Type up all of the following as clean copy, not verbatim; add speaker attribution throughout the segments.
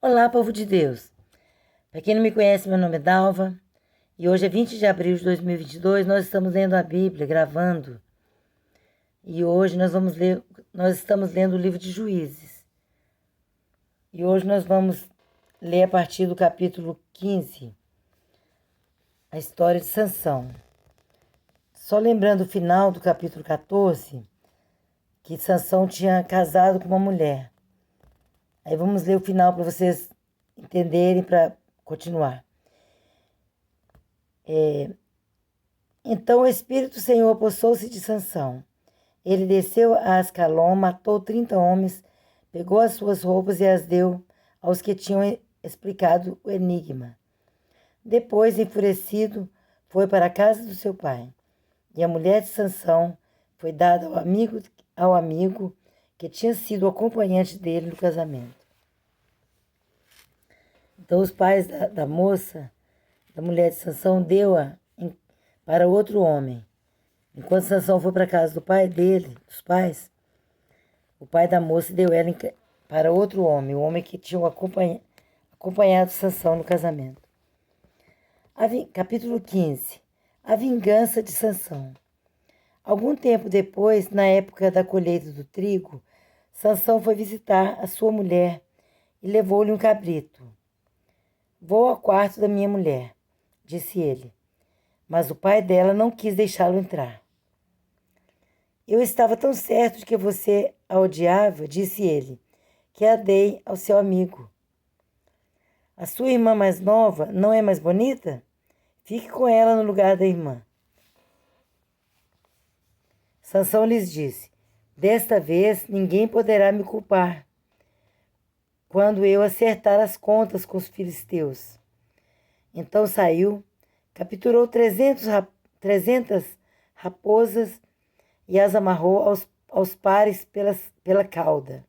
Speaker 1: Olá, povo de Deus. Para quem não me conhece, meu nome é Dalva e hoje é 20 de abril de 2022. Nós estamos lendo a Bíblia, gravando. E hoje nós estamos lendo o livro de Juízes. E hoje nós vamos ler a partir do capítulo 15, a história de Sansão. Só lembrando o final do capítulo 14, que Sansão tinha casado com uma mulher. Aí vamos ler o final para vocês entenderem, para continuar. Então o Espírito do Senhor apossou-se de Sansão. Ele desceu a Ascalon, matou 30 homens, pegou as suas roupas e as deu aos que tinham explicado o enigma. Depois, enfurecido, foi para a casa do seu pai. E a mulher de Sansão foi dada ao amigo que tinha sido o acompanhante dele no casamento. Então os pais da moça, da mulher de Sansão, deu-a para outro homem. Enquanto Sansão foi para a casa do pai dele, dos pais, o pai da moça deu ela para outro homem, o homem que tinha acompanhado Sansão no casamento. Capítulo 15. A vingança de Sansão. Algum tempo depois, na época da colheita do trigo, Sansão foi visitar a sua mulher e levou-lhe um cabrito. Vou ao quarto da minha mulher, disse ele. Mas o pai dela não quis deixá-lo entrar. Eu estava tão certo de que você a odiava, disse ele, que a dei ao seu amigo. A sua irmã mais nova não é mais bonita? Fique com ela no lugar da irmã. Sansão lhes disse, desta vez ninguém poderá me culpar quando eu acertar as contas com os filisteus. Então saiu, capturou 300 raposas e as amarrou aos pares pela cauda.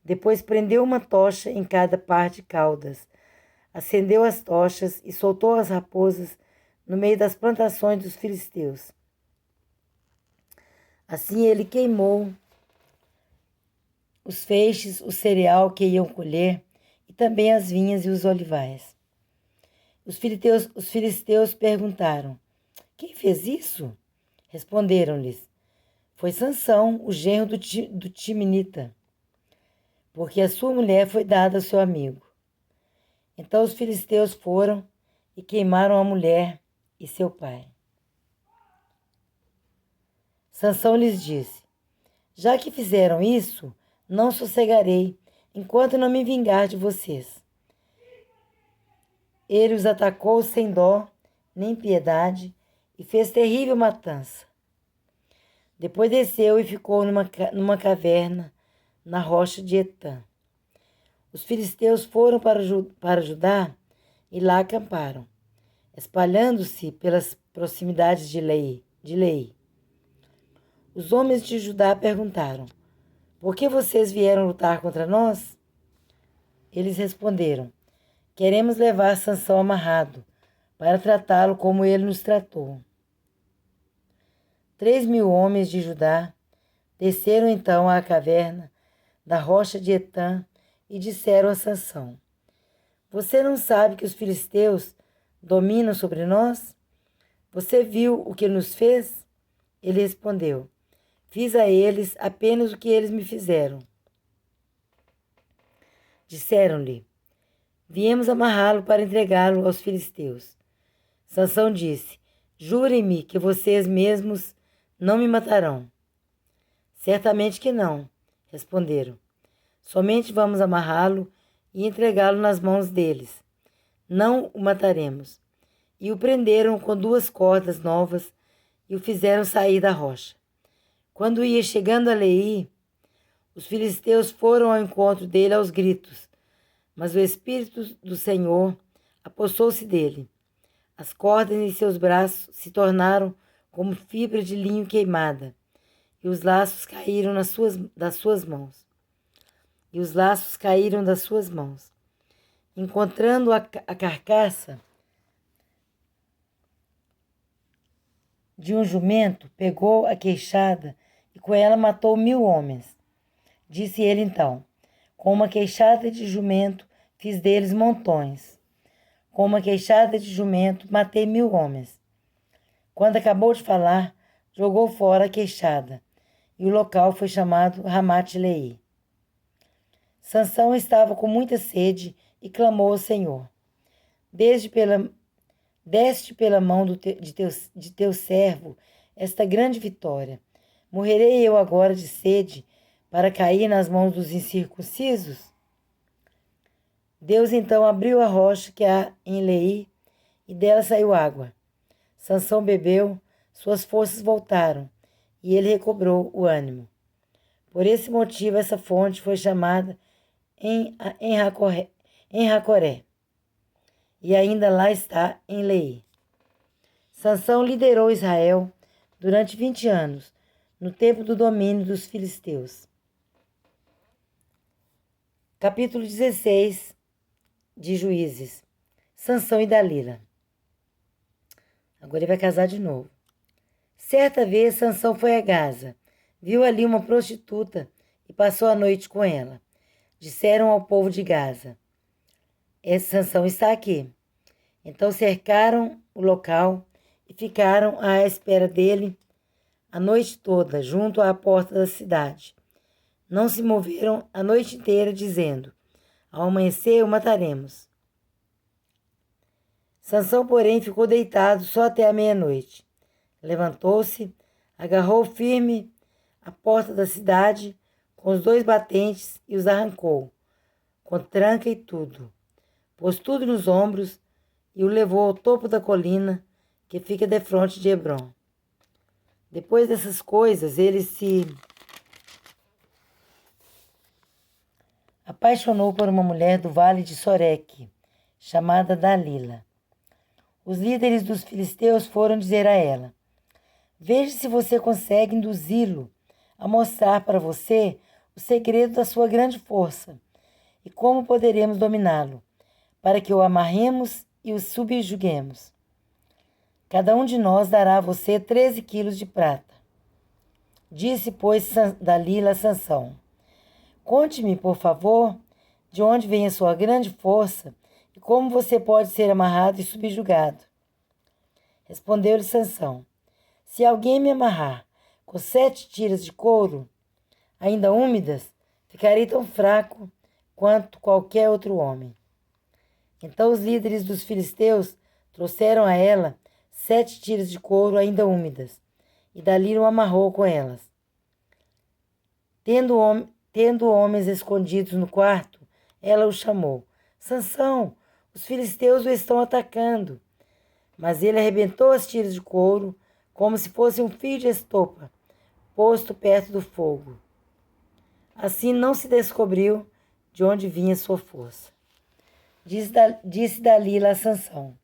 Speaker 1: Depois prendeu uma tocha em cada par de caudas, acendeu as tochas e soltou as raposas no meio das plantações dos filisteus. Assim ele queimou os feixes, o cereal que iam colher, e também as vinhas e os olivais. Os filisteus perguntaram, quem fez isso? Responderam-lhes, foi Sansão, o genro do Timinita, porque a sua mulher foi dada ao seu amigo. Então os filisteus foram e queimaram a mulher e seu pai. Sansão lhes disse, já que fizeram isso, não sossegarei, enquanto não me vingar de vocês. Ele os atacou sem dó, nem piedade, e fez terrível matança. Depois desceu e ficou numa caverna, na rocha de Etã. Os filisteus foram para Judá e lá acamparam, espalhando-se pelas proximidades de Lei. Os homens de Judá perguntaram, por que vocês vieram lutar contra nós? Eles responderam, queremos levar Sansão amarrado, para tratá-lo como ele nos tratou. 3.000 homens de Judá desceram então à caverna da rocha de Etã e disseram a Sansão, você não sabe que os filisteus dominam sobre nós? Você viu o que nos fez? Ele respondeu, fiz a eles apenas o que eles me fizeram. Disseram-lhe, viemos amarrá-lo para entregá-lo aos filisteus. Sansão disse, jurem-me que vocês mesmos não me matarão. Certamente que não, responderam. Somente vamos amarrá-lo e entregá-lo nas mãos deles. Não o mataremos. E o prenderam com 2 cordas novas e o fizeram sair da rocha. Quando ia chegando a Leí, os filisteus foram ao encontro dele aos gritos, mas o Espírito do Senhor apossou-se dele. As cordas em seus braços se tornaram como fibra de linho queimada, e os laços caíram das suas mãos. Encontrando a carcaça de um jumento, pegou a queixada e com ela matou 1.000 homens. Disse ele então, Com uma queixada de jumento fiz deles montões. Com uma queixada de jumento matei 1000 homens. Quando acabou de falar, jogou fora a queixada, e o local foi chamado Ramat-Leí. Sansão estava com muita sede e clamou ao Senhor: Deste pela mão de teu servo esta grande vitória. Morrerei eu agora de sede para cair nas mãos dos incircuncisos? Deus então abriu a rocha que há em Leí, e dela saiu água. Sansão bebeu, suas forças voltaram, e ele recobrou o ânimo. Por esse motivo, essa fonte foi chamada Enhacoré, e ainda lá está em Leí. Sansão liderou Israel durante 20 anos, no tempo do domínio dos filisteus. Capítulo 16 de Juízes. Sansão e Dalila. Agora ele vai casar de novo. Certa vez, Sansão foi a Gaza, viu ali uma prostituta e passou a noite com ela. Disseram ao povo de Gaza: Esse Sansão está aqui. Então cercaram o local e ficaram à espera dele a noite toda, junto à porta da cidade. Não se moveram a noite inteira, dizendo: Ao amanhecer o mataremos. Sansão, porém, ficou deitado só até a meia-noite. Levantou-se, agarrou firme a porta da cidade com os 2 batentes e os arrancou, com tranca e tudo. Pôs tudo nos ombros e o levou ao topo da colina que fica defronte de Hebrom. Depois dessas coisas, ele se apaixonou por uma mulher do vale de Soreque, chamada Dalila. Os líderes dos filisteus foram dizer a ela: Veja se você consegue induzi-lo a mostrar para você o segredo da sua grande força e como poderemos dominá-lo, para que o amarremos e o subjuguemos. Cada um de nós dará a você 13 quilos de prata. Disse, pois, Dalila a Sansão: Conte-me, por favor, de onde vem a sua grande força e como você pode ser amarrado e subjugado. Respondeu-lhe Sansão: Se alguém me amarrar com 7 tiras de couro, ainda úmidas, ficarei tão fraco quanto qualquer outro homem. Então os líderes dos filisteus trouxeram a ela 7 tiras de couro ainda úmidas, e Dalila o amarrou com elas. Tendo homens escondidos no quarto, ela o chamou: Sansão, os filisteus o estão atacando. Mas ele arrebentou as tiras de couro como se fosse um fio de estopa posto perto do fogo. Assim não se descobriu de onde vinha sua força. Disse Dalila a Sansão: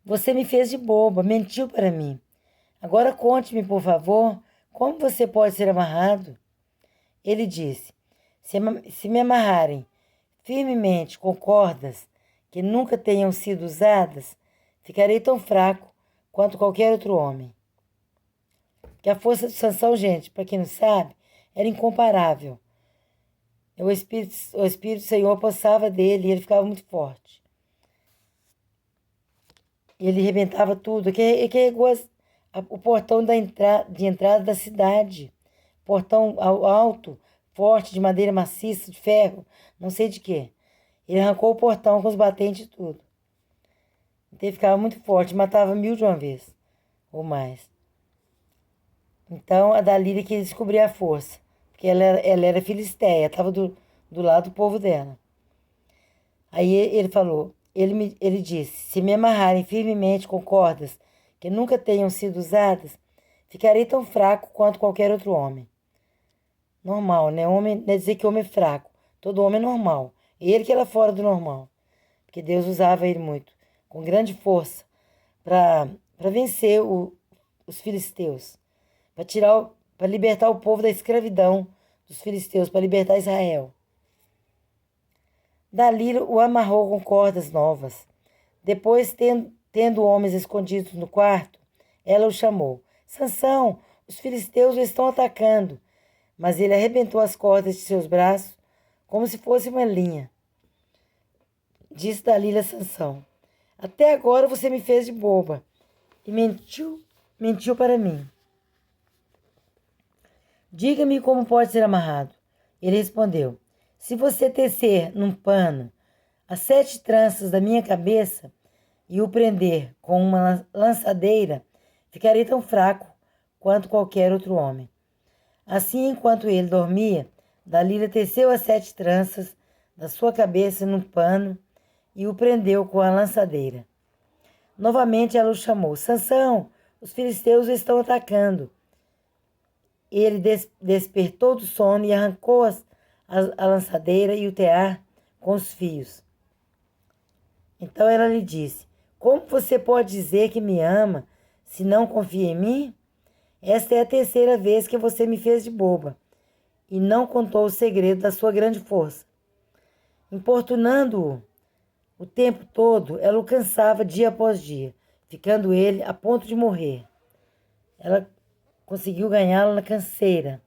Speaker 1: Você me fez de boba, mentiu para mim. Agora conte-me, por favor, como você pode ser amarrado? Ele disse: Se me amarrarem firmemente com cordas que nunca tenham sido usadas, ficarei tão fraco quanto qualquer outro homem. Que a força de Sansão, gente, para quem não sabe, era incomparável. O Espírito do Senhor passava dele e ele ficava muito forte. Ele arrebentava tudo. Ele carregou o portão de entrada da cidade. Portão alto, forte, de madeira maciça, de ferro, não sei de quê. Ele arrancou o portão com os batentes e tudo. Então ele ficava muito forte, matava 1000 de uma vez, ou mais. Então a Dalila queria descobrir a força, porque ela era filisteia, estava do lado do povo dela. Aí ele falou, ele disse: Se me amarrarem firmemente com cordas que nunca tenham sido usadas, ficarei tão fraco quanto qualquer outro homem. Normal, né? Homem, não é dizer que homem é fraco. Todo homem é normal. Ele que era fora do normal. Porque Deus usava ele muito, com grande força, para vencer os filisteus, para libertar o povo da escravidão dos filisteus, para libertar Israel. Dalila o amarrou com cordas novas. Depois, tendo homens escondidos no quarto, ela o chamou: Sansão, os filisteus o estão atacando. mas ele arrebentou as cordas de seus braços como se fosse uma linha. Disse Dalila a Sansão: até agora você me fez de boba e mentiu para mim. Diga-me como pode ser amarrado. Ele respondeu: se você tecer num pano as 7 tranças da minha cabeça e o prender com uma lançadeira, ficarei tão fraco quanto qualquer outro homem. Assim, enquanto ele dormia, Dalila teceu as 7 tranças da sua cabeça num pano e o prendeu com a lançadeira. Novamente ela o chamou: Sansão, os filisteus o estão atacando. Ele despertou do sono e arrancou a lançadeira e o tear com os fios. Então ela lhe disse: como você pode dizer que me ama se não confia em mim? Esta é a 3ª vez que você me fez de boba e não contou o segredo da sua grande força. Importunando-o o tempo todo, ela o cansava dia após dia, ficando ele a ponto de morrer. Ela conseguiu ganhá-lo na canseira.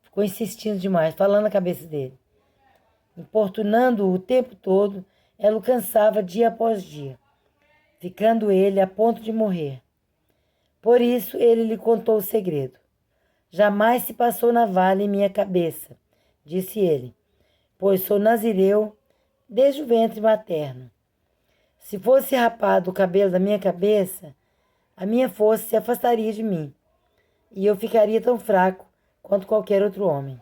Speaker 1: Ficou insistindo demais, falando na cabeça dele. Importunando-o o tempo todo, ela o cansava dia após dia, ficando ele a ponto de morrer. Por isso ele lhe contou o segredo. Jamais se passou navalha em minha cabeça, disse ele, pois sou nazireu desde o ventre materno. Se fosse rapado o cabelo da minha cabeça, a minha força se afastaria de mim, e eu ficaria tão fraco quanto qualquer outro homem.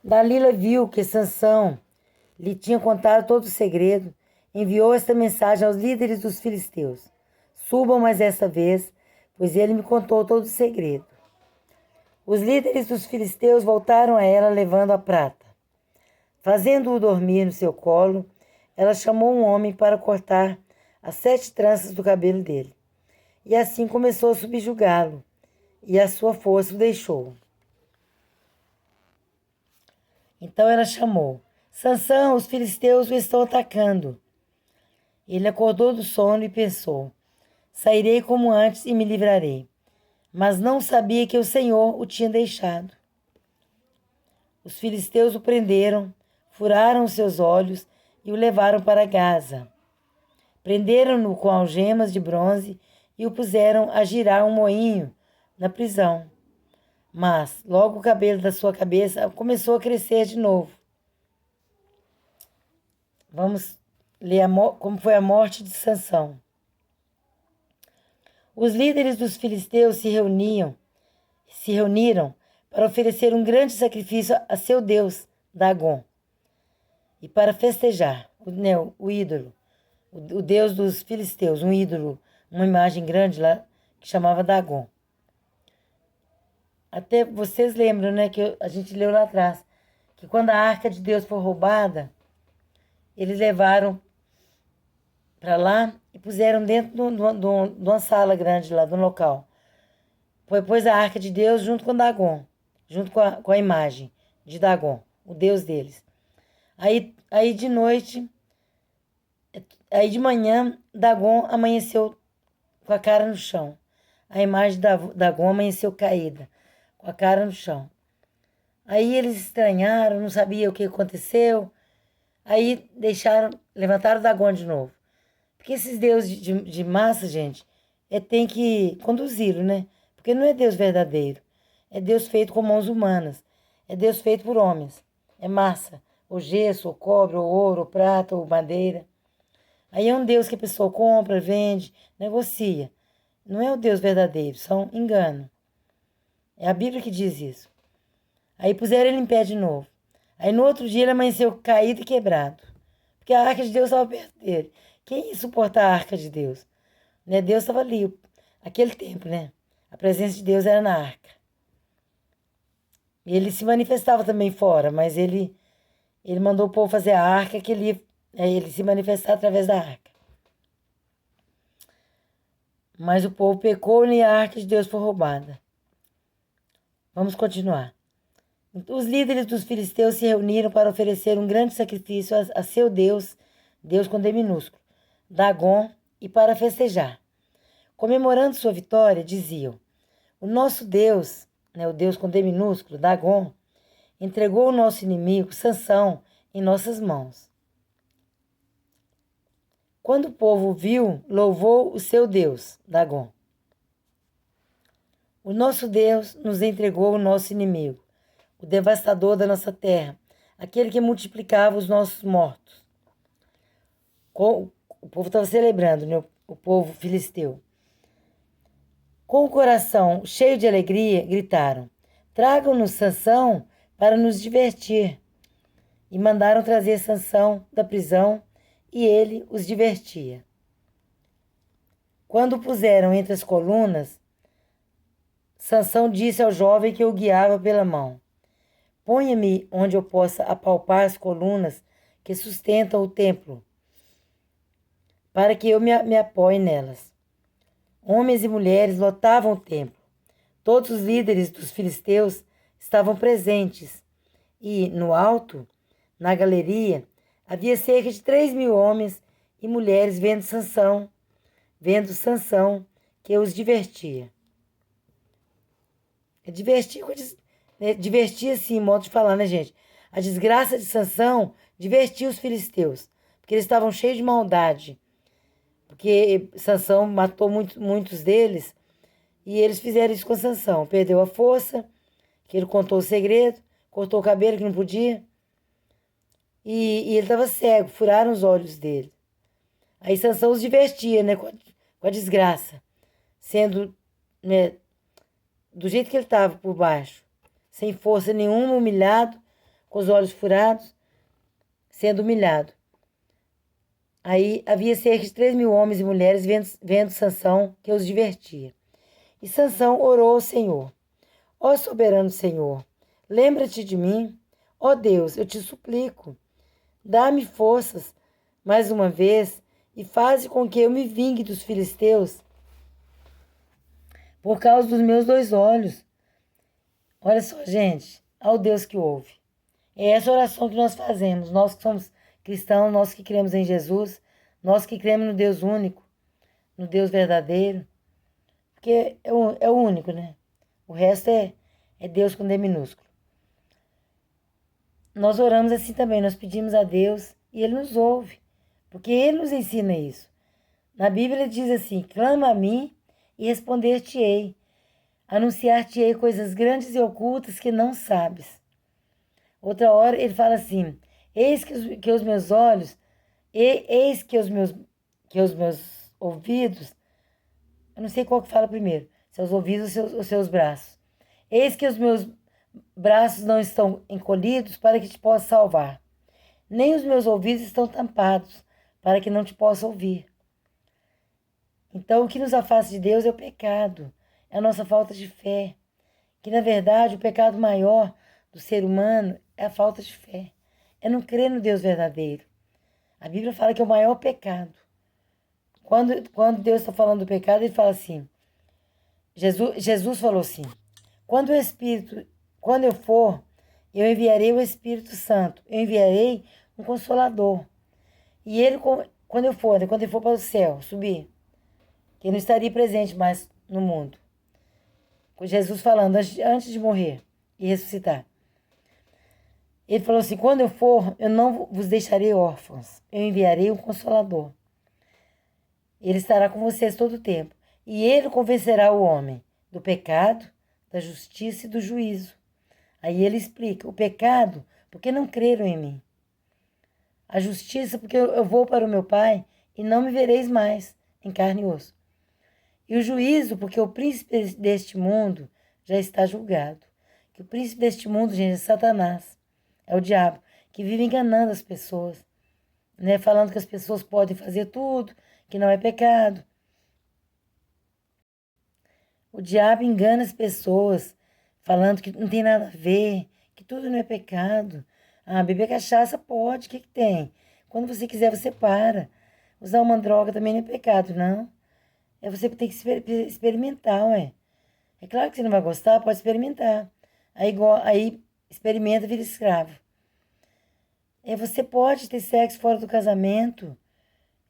Speaker 1: Dalila viu que Sansão lhe tinha contado todo o segredo, enviou esta mensagem aos líderes dos filisteus: subam mais esta vez, pois ele me contou todo o segredo. Os líderes dos filisteus voltaram a ela levando a prata. Fazendo-o dormir no seu colo, ela chamou um homem para cortar as 7 tranças do cabelo dele. E assim começou a subjugá-lo, e a sua força o deixou. Então ela chamou: Sansão, os filisteus o estão atacando. Ele acordou do sono e pensou: sairei como antes e me livrarei. Mas não sabia que o Senhor o tinha deixado. Os filisteus o prenderam, furaram os seus olhos e o levaram para Gaza. Prenderam-no com algemas de bronze e o puseram a girar um moinho na prisão. Mas logo o cabelo da sua cabeça começou a crescer de novo. Vamos ler como foi a morte de Sansão. Os líderes dos filisteus se reuniram para oferecer um grande sacrifício a seu deus, Dagom, e para festejar o ídolo, o deus dos filisteus, um ídolo, uma imagem grande lá que chamava Dagom. Até vocês lembram, né, que a gente leu lá atrás, que quando a arca de Deus foi roubada, eles levaram para lá e puseram dentro de uma sala grande lá, de um local. Pôs a arca de Deus junto com Dagom, junto com a imagem de Dagom, o deus deles. Aí de noite, aí de manhã, Dagom amanheceu com a cara no chão. A imagem de Dagom amanheceu caída, com a cara no chão. Aí eles estranharam, não sabiam o que aconteceu. Aí levantaram Dagom de novo. Porque esses deuses de massa, gente, tem que conduzi-lo, né? Porque não é Deus verdadeiro. É Deus feito com mãos humanas. É Deus feito por homens. É massa. Ou gesso, ou cobre, ou ouro, ou prata, ou madeira. Aí é um Deus que a pessoa compra, vende, negocia. Não é o Deus verdadeiro, são engano. É a Bíblia que diz isso. Aí puseram ele em pé de novo. Aí no outro dia ele amanheceu caído e quebrado. Porque a arca de Deus estava perto dele. Quem ia suportar a arca de Deus? Né? Deus estava ali, aquele tempo, né? A presença de Deus era na arca. E ele se manifestava também fora, mas ele mandou o povo fazer a arca, que ele se manifestar através da arca. Mas o povo pecou e a arca de Deus foi roubada. Vamos continuar. Os líderes dos filisteus se reuniram para oferecer um grande sacrifício a seu Deus, Deus com D minúsculo, Dagom, e para festejar. Comemorando sua vitória, diziam: O nosso Deus, né, o Deus com D minúsculo, Dagon, entregou o nosso inimigo, Sansão, em nossas mãos. Quando o povo viu, louvou o seu Deus, Dagon. O nosso Deus nos entregou o nosso inimigo, o devastador da nossa terra, aquele que multiplicava os nossos mortos. O povo estava celebrando, né? O povo filisteu. Com o coração cheio de alegria, gritaram: tragam-nos Sansão para nos divertir. E mandaram trazer Sansão da prisão, e ele os divertia. Quando o puseram entre as colunas, Sansão disse ao jovem que o guiava pela mão: ponha-me onde eu possa apalpar as colunas que sustentam o templo, para que eu me apoie nelas. Homens e mulheres lotavam o templo. Todos os líderes dos filisteus estavam presentes e, no alto, na galeria, havia cerca de 3.000 homens e mulheres vendo Sansão que os divertia. Divertia assim, modo de falar, né, gente? A desgraça de Sansão divertia os filisteus, porque eles estavam cheios de maldade. Porque Sansão matou muitos deles e eles fizeram isso com Sansão. Perdeu a força, que ele contou o segredo, cortou o cabelo que não podia. E ele estava cego, furaram os olhos dele. Aí Sansão os divertia, né, com a desgraça, sendo, né, do jeito que ele estava por baixo, sem força nenhuma, humilhado, com os olhos furados, sendo humilhado. Aí havia cerca de 3.000 homens e mulheres vendo Sansão que os divertia. E Sansão orou ao Senhor: ó soberano Senhor, lembra-te de mim. Ó Deus, eu te suplico, dá-me forças mais uma vez e faze com que eu me vingue dos filisteus por causa dos meus 2 olhos. Olha só, gente, ao Deus que ouve. É essa oração que nós fazemos, nós que somos cristãos, nós que cremos em Jesus, nós que cremos no Deus único, no Deus verdadeiro, porque é o único, né? O resto é Deus com D minúsculo. Nós oramos assim também, nós pedimos a Deus e Ele nos ouve, porque Ele nos ensina isso. Na Bíblia ele diz assim: clama a mim e responder-te-ei, anunciar-te-ei coisas grandes e ocultas que não sabes. Outra hora ele fala assim: eis que os meus olhos, eis que os meus ouvidos, eu não sei qual que fala primeiro, seus ouvidos ou os seus braços. Eis que os meus braços não estão encolhidos para que te possa salvar, nem os meus ouvidos estão tampados para que não te possa ouvir. Então, o que nos afasta de Deus é o pecado, é a nossa falta de fé. Que, na verdade, o pecado maior do ser humano é a falta de fé. É não crer no Deus verdadeiro. A Bíblia fala que é o maior pecado. Quando Deus está falando do pecado, ele fala assim, Jesus falou assim: quando eu for, eu enviarei o Espírito Santo, eu enviarei um Consolador. E ele, quando ele for para o céu, subir, que ele não estaria presente mais no mundo. Com Jesus falando antes de morrer e ressuscitar. Ele falou assim: quando eu for, eu não vos deixarei órfãos, eu enviarei um Consolador. Ele estará com vocês todo o tempo. E ele convencerá o homem do pecado, da justiça e do juízo. Aí ele explica: o pecado, porque não creram em mim. A justiça, porque eu vou para o meu Pai e não me vereis mais em carne e osso. E o juízo, porque o príncipe deste mundo já está julgado. Que o príncipe deste mundo, gente, é Satanás. É o diabo, que vive enganando as pessoas, né? Falando que as pessoas podem fazer tudo, que não é pecado. O diabo engana as pessoas, falando que não tem nada a ver, que tudo não é pecado. Ah, beber cachaça pode, o que tem? Quando você quiser, você para. Usar uma droga também não é pecado, não. É você que tem que experimentar, ué. É claro que você não vai gostar, pode experimentar. Aí experimenta, vira escravo. Você pode ter sexo fora do casamento.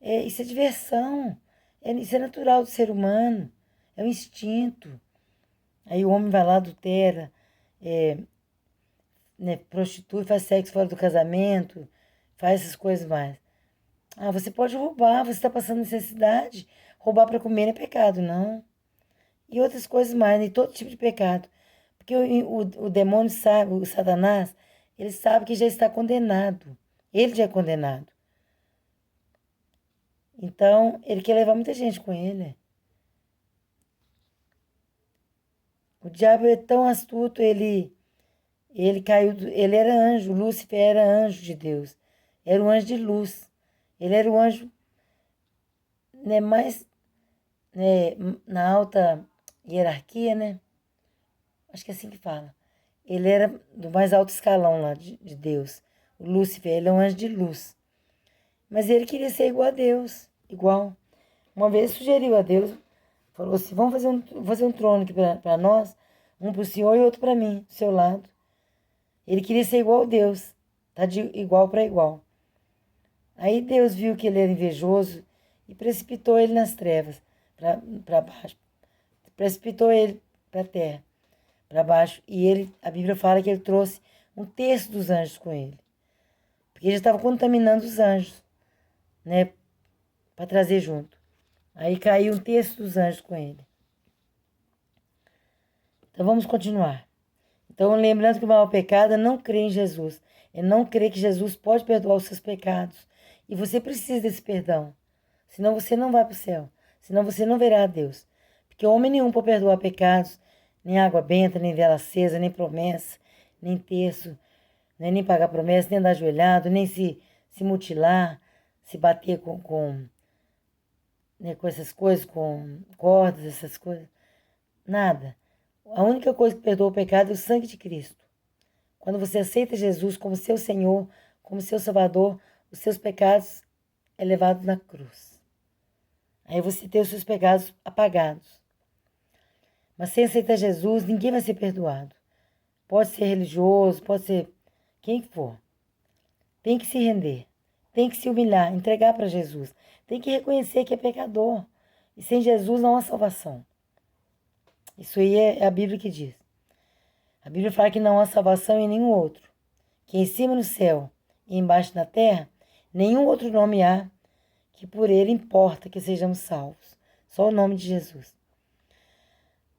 Speaker 1: Isso é diversão. Isso é natural do ser humano. É um instinto. Aí o homem vai lá, adultera, né, prostitui, faz sexo fora do casamento, faz essas coisas mais. Ah, você pode roubar, você está passando necessidade. Roubar para comer não é pecado, não. E outras coisas mais, né? Todo tipo de pecado. Porque o demônio sabe, o Satanás, ele sabe que já está condenado. Ele já é condenado. Então, ele quer levar muita gente com ele. O diabo é tão astuto, ele caiu, ele era anjo, Lúcifer era anjo de Deus. Era um anjo de luz. Ele era o anjo, né, mais, né, na alta hierarquia, né? Acho que é assim que fala. Ele era do mais alto escalão lá de Deus. O Lúcifer, ele é um anjo de luz. Mas ele queria ser igual a Deus, igual. Uma vez sugeriu a Deus, falou assim, vamos fazer um trono aqui para nós, um para o senhor e outro para mim, do seu lado. Ele queria ser igual a Deus, tá de igual para igual. Aí Deus viu que ele era invejoso e precipitou ele nas trevas, para baixo. Precipitou ele para a terra, para baixo. E ele, a Bíblia fala que ele trouxe um terço dos anjos com ele. Porque ele já estava contaminando os anjos, né? Para trazer junto. Aí caiu um terço dos anjos com ele. Então vamos continuar. Então, lembrando que o maior pecado é não crer em Jesus. É não crer que Jesus pode perdoar os seus pecados. E você precisa desse perdão. Senão você não vai para o céu. Senão você não verá a Deus. Porque homem nenhum pode perdoar pecados, nem água benta, nem vela acesa, nem promessa, nem terço, né? Nem pagar promessa, nem andar ajoelhado, nem se mutilar, se bater né, com essas coisas, com cordas, essas coisas. Nada. A única coisa que perdoa o pecado é o sangue de Cristo. Quando você aceita Jesus como seu Senhor, como seu Salvador, os seus pecados é levado na cruz. Aí você tem os seus pecados apagados. Mas sem aceitar Jesus, ninguém vai ser perdoado. Pode ser religioso, pode ser quem for. Tem que se render, tem que se humilhar, entregar para Jesus. Tem que reconhecer que é pecador. E sem Jesus não há salvação. Isso aí é a Bíblia que diz. A Bíblia fala que não há salvação em nenhum outro. Que em cima no céu e embaixo na terra, nenhum outro nome há que por ele importa que sejamos salvos. Só o nome de Jesus.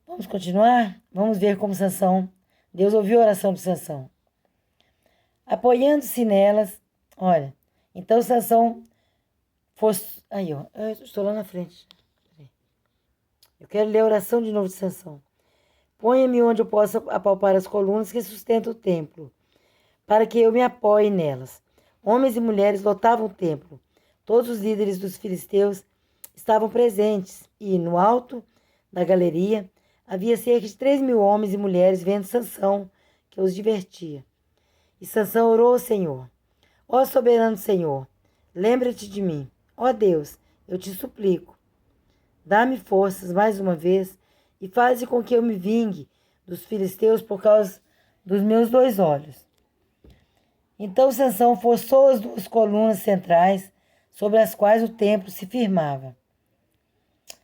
Speaker 1: Vamos continuar? Vamos ver como Sansão, Deus ouviu a oração de Sansão. Apoiando-se nelas, olha, então Sansão fosse... Aí, ó, eu estou lá na frente. Eu quero ler a oração de novo de Sansão. Ponha-me onde eu possa apalpar as colunas que sustentam o templo, para que eu me apoie nelas. Homens e mulheres lotavam o templo. Todos os líderes dos filisteus estavam presentes e, no alto da galeria, havia cerca de 3.000 homens e mulheres vendo Sansão, que os divertia. E Sansão orou ao Senhor. Ó soberano Senhor, lembra-te de mim. Ó Deus, eu te suplico. Dá-me forças mais uma vez e faze com que eu me vingue dos filisteus por causa dos meus 2 olhos. Então Sansão forçou as 2 colunas centrais sobre as quais o templo se firmava.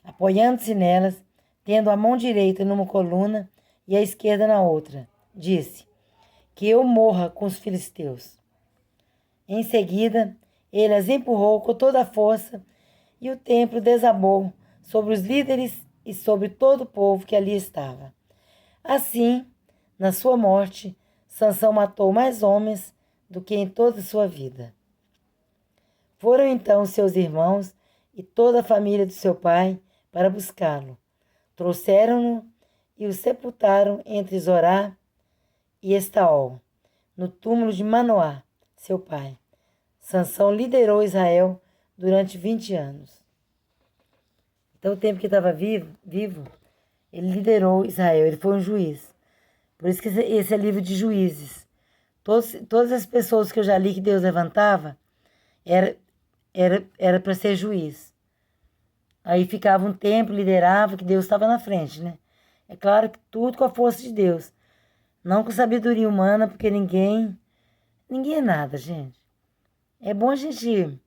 Speaker 1: Apoiando-se nelas, tendo a mão direita numa coluna e a esquerda na outra, disse: que eu morra com os filisteus. Em seguida, ele as empurrou com toda a força e o templo desabou sobre os líderes e sobre todo o povo que ali estava. Assim, na sua morte, Sansão matou mais homens do que em toda a sua vida. Foram então seus irmãos e toda a família do seu pai para buscá-lo. Trouxeram-no e o sepultaram entre Zorá e Estaol, no túmulo de Manoá, seu pai. Sansão liderou Israel durante 20 anos. Então, o tempo que estava vivo, ele liderou Israel, ele foi um juiz. Por isso que esse é livro de juízes. Todas as pessoas que eu já li que Deus levantava, era para ser juiz. Aí ficava um tempo, liderava, que Deus estava na frente, né? É claro que tudo com a força de Deus. Não com sabedoria humana, porque ninguém é nada, gente. É bom a gente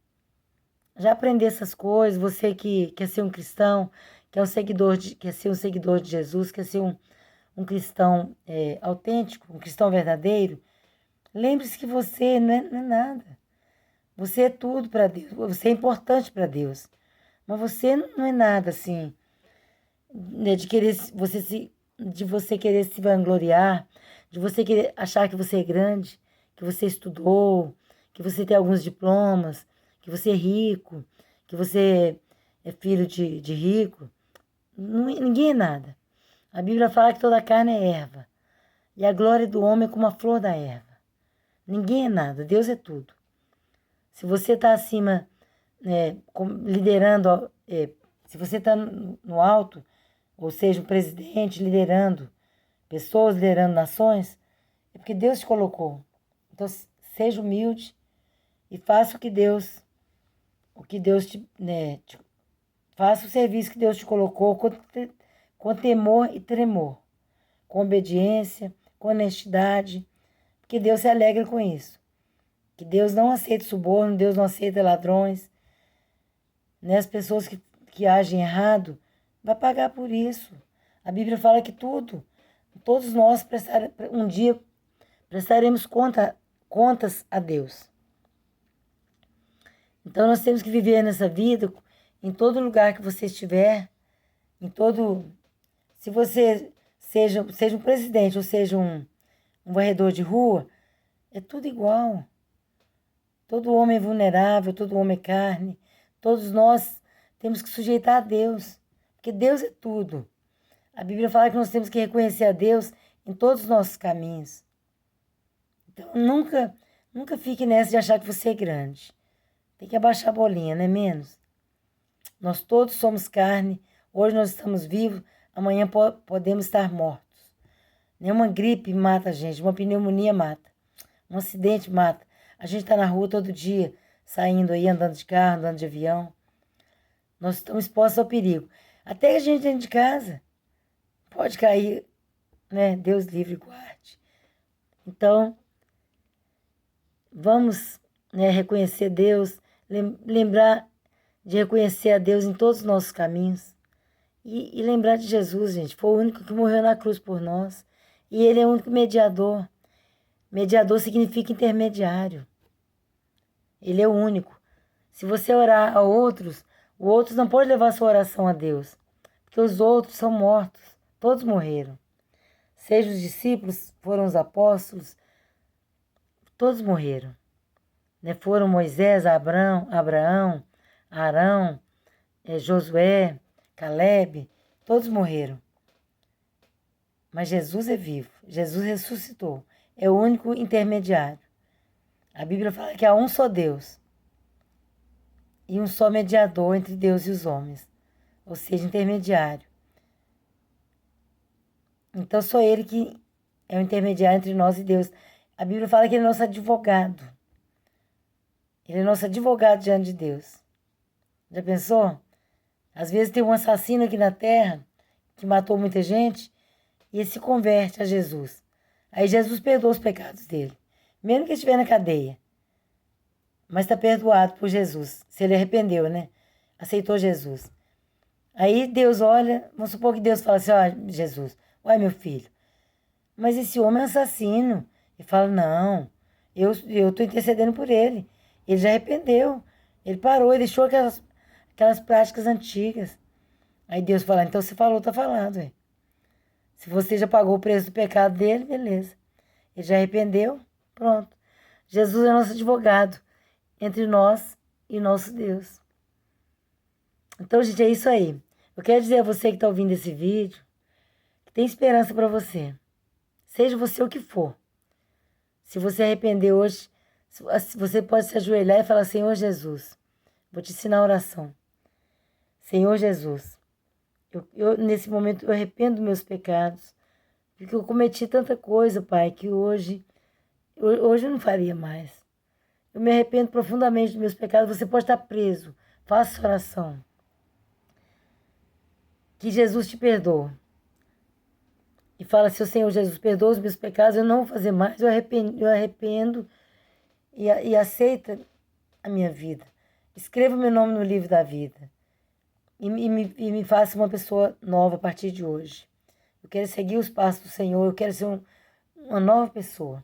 Speaker 1: já aprender essas coisas. Você que quer ser um cristão, quer ser um seguidor de Jesus, quer ser um cristão autêntico, um cristão verdadeiro, lembre-se que você não é nada. Você é tudo para Deus. Você é importante para Deus. Mas você não é nada assim, né, de você querer se vangloriar, de você querer achar que você é grande, que você estudou, que você tem alguns diplomas, que você é rico, que você é filho de rico. Ninguém é nada. A Bíblia fala que toda carne é erva. E a glória do homem é como a flor da erva. Ninguém é nada. Deus é tudo. Se você está acima, liderando, se você está no alto, ou seja, um presidente liderando pessoas, liderando nações, é porque Deus te colocou. Então, seja humilde e faça faça o serviço que Deus te colocou com temor e tremor, com obediência, com honestidade, porque Deus se alegra com isso. Que Deus não aceita suborno, Deus não aceita ladrões, né? As pessoas que agem errado vai pagar por isso. A Bíblia fala que todos nós um dia prestaremos contas a Deus. Então nós temos que viver nessa vida, em todo lugar que você estiver, se você seja um presidente ou seja um varredor de rua, é tudo igual. Todo homem é vulnerável, todo homem é carne. Todos nós temos que sujeitar a Deus, porque Deus é tudo. A Bíblia fala que nós temos que reconhecer a Deus em todos os nossos caminhos. Então, nunca fique nessa de achar que você é grande. Tem que abaixar a bolinha, não é menos? Nós todos somos carne. Hoje nós estamos vivos, amanhã podemos estar mortos. Nenhuma gripe mata a gente, uma pneumonia mata, um acidente mata. A gente está na rua todo dia, saindo aí, andando de carro, andando de avião. Nós estamos expostos ao perigo. Até a gente dentro de casa pode cair, né? Deus livre e guarde. Então, vamos, né, reconhecer Deus, lembrar de reconhecer a Deus em todos os nossos caminhos. E lembrar de Jesus, gente. Foi o único que morreu na cruz por nós. E Ele é o único mediador. Mediador significa intermediário. Ele é o único. Se você orar a outros, os outros não podem levar sua oração a Deus. Porque os outros são mortos. Todos morreram. Seja os discípulos, foram os apóstolos, todos morreram. Né? Foram Moisés, Abraão, Arão, Josué, Caleb, todos morreram. Mas Jesus é vivo, Jesus ressuscitou, é o único intermediário. A Bíblia fala que há um só Deus e um só mediador entre Deus e os homens, ou seja, intermediário. Então, só Ele que é o intermediário entre nós e Deus. A Bíblia fala que Ele é nosso advogado. Ele é nosso advogado diante de Deus. Já pensou? Às vezes tem um assassino aqui na terra que matou muita gente e ele se converte a Jesus. Aí Jesus perdoa os pecados dele, mesmo que ele estiver na cadeia. Mas está perdoado por Jesus, se ele arrependeu, né? Aceitou Jesus. Aí Deus olha, vamos supor que Deus fala assim, ó, Jesus, olha meu filho, mas esse homem é assassino. Ele fala, não, eu estou intercedendo por ele. Ele já arrependeu, ele parou, ele deixou aquelas práticas antigas. Aí Deus fala, então você falou, tá falado. Ué. Se você já pagou o preço do pecado dele, beleza. Ele já arrependeu, pronto. Jesus é nosso advogado entre nós e nosso Deus. Então, gente, é isso aí. Eu quero dizer a você que está ouvindo esse vídeo que tem esperança para você. Seja você o que for. Se você arrepender hoje, você pode se ajoelhar e falar, Senhor Jesus, vou te ensinar a oração. Senhor Jesus, nesse momento eu arrependo dos meus pecados, porque eu cometi tanta coisa, Pai, que hoje eu não faria mais. Eu me arrependo profundamente dos meus pecados. Você pode estar preso. Faça essa oração. Que Jesus te perdoe. E fala assim, Senhor Jesus, perdoa os meus pecados, eu não vou fazer mais, eu arrependo e aceita a minha vida. Escreva o meu nome no livro da vida. E me faça uma pessoa nova a partir de hoje. Eu quero seguir os passos do Senhor. Eu quero ser uma nova pessoa.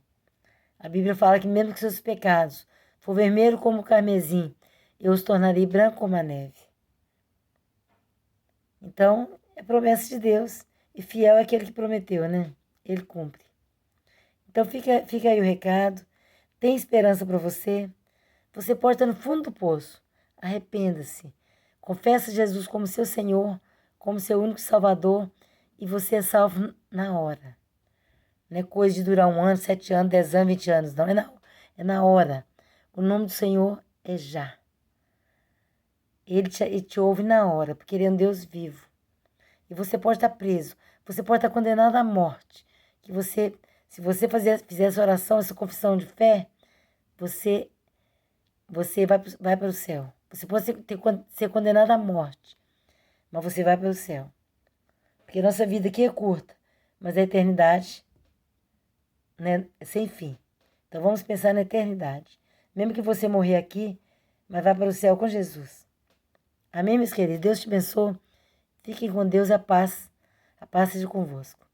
Speaker 1: A Bíblia fala que mesmo que seus pecados for vermelho como o carmesim, eu os tornarei branco como a neve. Então, é promessa de Deus. E fiel é aquele que prometeu, né? Ele cumpre. Então, fica aí o recado. Tem esperança para você. Você pode estar no fundo do poço. Arrependa-se. Confessa Jesus como seu Senhor, como seu único Salvador. E você é salvo na hora. Não é coisa de durar 1 ano, 7 anos, 10 anos, 20 anos. Não, é na hora. O nome do Senhor é já. Ele te ouve na hora, porque Ele é um Deus vivo. E você pode estar preso. Você pode estar condenado à morte. Se você fizer essa oração, essa confissão de fé, você vai para o céu. Você pode ser condenado à morte, mas você vai para o céu. Porque nossa vida aqui é curta, mas a eternidade, né, é sem fim. Então vamos pensar na eternidade. Mesmo que você morrer aqui, mas vai para o céu com Jesus. Amém, meus queridos? Deus te abençoe. Fiquem com Deus e a paz. A paz seja convosco.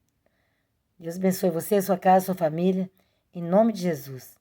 Speaker 1: Deus abençoe você, sua casa, sua família. Em nome de Jesus.